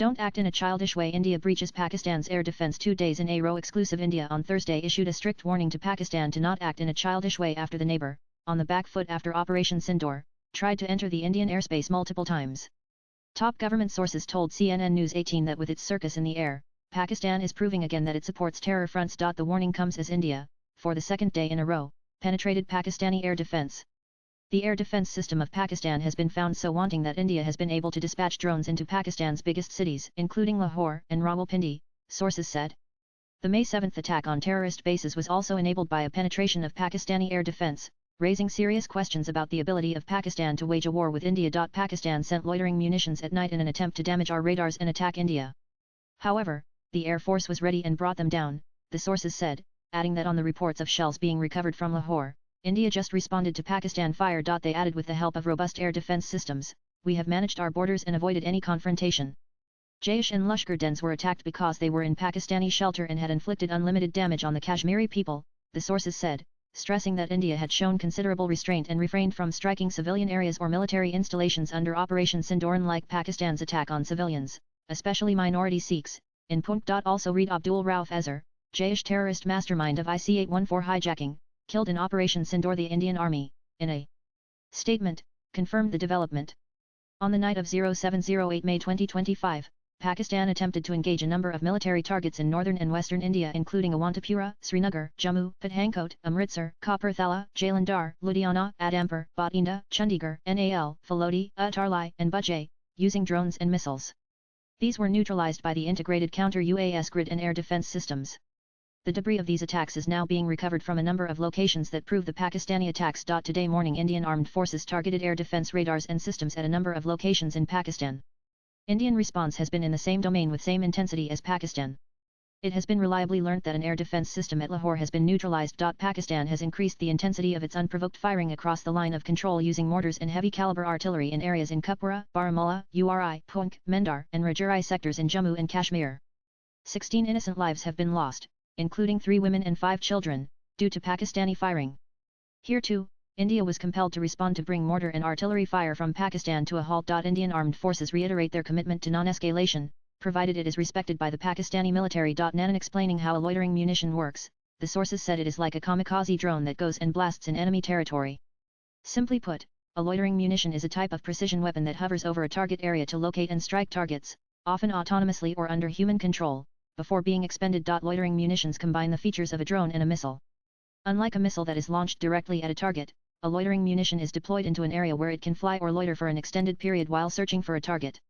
Don't act in a childish way. India breaches Pakistan's air defense 2 days in a row. Exclusive. India on Thursday issued a strict warning to Pakistan to not act in a childish way after the neighbor, on the back foot after Operation Sindoor, tried to enter the Indian airspace multiple times. Top government sources told CNN News 18 that with its circus in the air, Pakistan is proving again that it supports terror fronts. The warning comes as India, for the second day in a row, penetrated Pakistani air defense. The air defense system of Pakistan has been found so wanting that India has been able to dispatch drones into Pakistan's biggest cities, including Lahore and Rawalpindi, sources said. The May 7 attack on terrorist bases was also enabled by a penetration of Pakistani air defense, raising serious questions about the ability of Pakistan to wage a war with India. Pakistan sent loitering munitions at night in an attempt to damage our radars and attack India. However, the Air Force was ready and brought them down, the sources said, adding that on the reports of shells being recovered from Lahore, India just responded to Pakistan fire. They added, with the help of robust air defense systems, we have managed our borders and avoided any confrontation. Jaish and Lashkar dens were attacked because they were in Pakistani shelter and had inflicted unlimited damage on the Kashmiri people, the sources said, stressing that India had shown considerable restraint and refrained from striking civilian areas or military installations under Operation Sindoor, unlike Pakistan's attack on civilians, especially minority Sikhs, in Punt. Also read Abdul Rauf Azhar, Jaish terrorist mastermind of IC-814 hijacking, killed in Operation Sindoor. The Indian Army, in a statement, confirmed the development. On the night of 0708 May 2025, Pakistan attempted to engage a number of military targets in northern and western India, including Awantapura, Srinagar, Jammu, Pathankot, Amritsar, Kapurthala, Jalandhar, Ludhiana, Adampur, Bathinda, Chandigarh, Nal, Phalodi, Atarlai, and Bajaj, using drones and missiles. These were neutralized by the integrated counter-UAS grid and air defense systems. The debris of these attacks is now being recovered from a number of locations that prove the Pakistani attacks. Today morning, Indian armed forces targeted air defense radars and systems at a number of locations in Pakistan. Indian response has been in the same domain with same intensity as Pakistan. It has been reliably learnt that an air defense system at Lahore has been neutralized. Pakistan has increased the intensity of its unprovoked firing across the line of control using mortars and heavy caliber artillery in areas in Kupwara, Baramulla, Uri, Punk, Mendar, and Rajouri sectors in Jammu and Kashmir. 16 innocent lives have been lost, including 3 women and 5 children, due to Pakistani firing. Here too, India was compelled to respond to bring mortar and artillery fire from Pakistan to a halt. Indian armed forces reiterate their commitment to non-escalation, provided it is respected by the Pakistani military. Nanan explaining how a loitering munition works, the sources said it is like a kamikaze drone that goes and blasts in enemy territory. Simply put, a loitering munition is a type of precision weapon that hovers over a target area to locate and strike targets, often autonomously or under human control, before being expended. Loitering munitions combine the features of a drone and a missile. Unlike a missile that is launched directly at a target, a loitering munition is deployed into an area where it can fly or loiter for an extended period while searching for a target.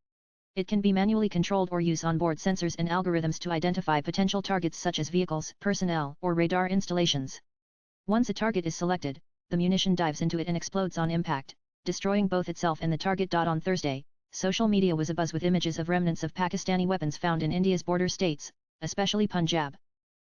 It can be manually controlled or use onboard sensors and algorithms to identify potential targets such as vehicles, personnel, or radar installations. Once a target is selected, the munition dives into it and explodes on impact, destroying both itself and the target. On Thursday, social media was abuzz with images of remnants of Pakistani weapons found in India's border states, especially Punjab.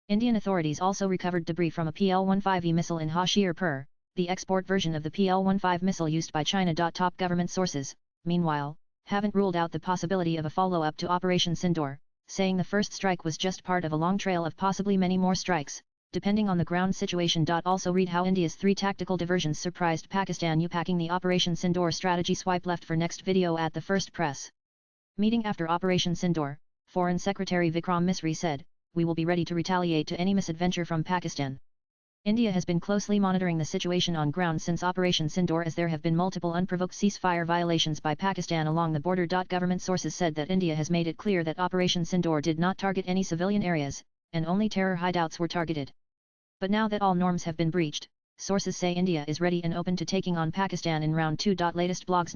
Indian authorities also recovered debris from a PL-15E missile in Hoshiarpur, the export version of the PL-15 missile used by China. Top government sources, meanwhile, haven't ruled out the possibility of a follow-up to Operation Sindoor, saying the first strike was just part of a long trail of possibly many more strikes, depending on the ground situation. Also read how India's 3 tactical diversions surprised Pakistan upacking the Operation Sindoor strategy. Swipe left for next video at the first press meeting after Operation Sindoor, Foreign Secretary Vikram Misri said, "We will be ready to retaliate to any misadventure from Pakistan." India has been closely monitoring the situation on ground since Operation Sindoor, as there have been multiple unprovoked ceasefire violations by Pakistan along the border. Government sources said that India has made it clear that Operation Sindoor did not target any civilian areas, and only terror hideouts were targeted. But now that all norms have been breached, sources say India is ready and open to taking on Pakistan in round 2. Latest blogs.